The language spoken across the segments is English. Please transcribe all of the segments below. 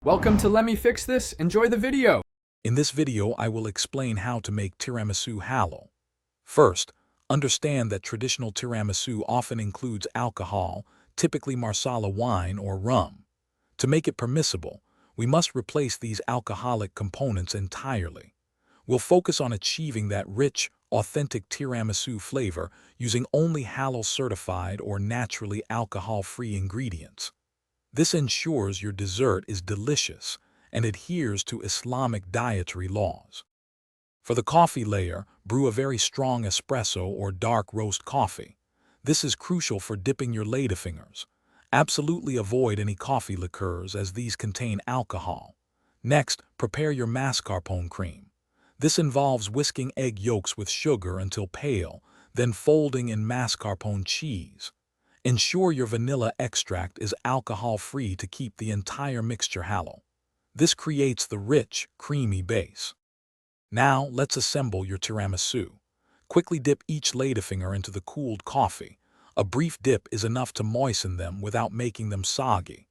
Welcome to Let Me Fix This. Enjoy the video. In this video, I will explain how to make tiramisu halal. First, understand that traditional tiramisu often includes alcohol, typically marsala wine or rum. To make it permissible, we must replace these alcoholic components entirely. We'll focus on achieving that rich, authentic tiramisu flavor using only halal-certified or naturally alcohol-free ingredients. This ensures your dessert is delicious and adheres to Islamic dietary laws. For the coffee layer, brew a very strong espresso or dark roast coffee. This is crucial for dipping your ladyfingers. Absolutely avoid any coffee liqueurs as these contain alcohol. Next, prepare your mascarpone cream. This involves whisking egg yolks with sugar until pale, then folding in mascarpone cheese. Ensure your vanilla extract is alcohol-free to keep the entire mixture halal. This creates the rich, creamy base. Now, let's assemble your tiramisu. Quickly dip each ladyfinger into the cooled coffee. A brief dip is enough to moisten them without making them soggy.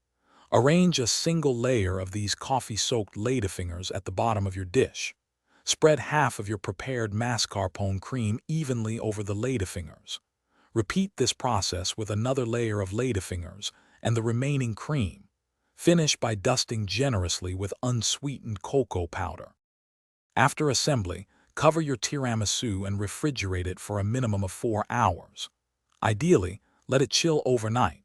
Arrange a single layer of these coffee-soaked ladyfingers at the bottom of your dish. Spread half of your prepared mascarpone cream evenly over the ladyfingers. Repeat this process with another layer of ladyfingers and the remaining cream. Finish by dusting generously with unsweetened cocoa powder. After assembly, cover your tiramisu and refrigerate it for a minimum of 4 hours. Ideally, let it chill overnight.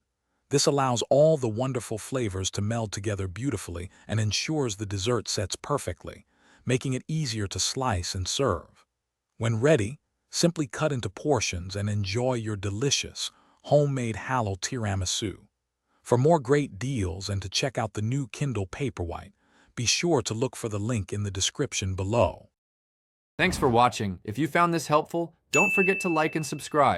This allows all the wonderful flavors to meld together beautifully and ensures the dessert sets perfectly, making it easier to slice and serve. When ready, simply cut into portions and enjoy your delicious, homemade halal tiramisu. For more great deals and to check out the new Kindle Paperwhite, be sure to look for the link in the description below. Thanks for watching. If you found this helpful, don't forget to like and subscribe.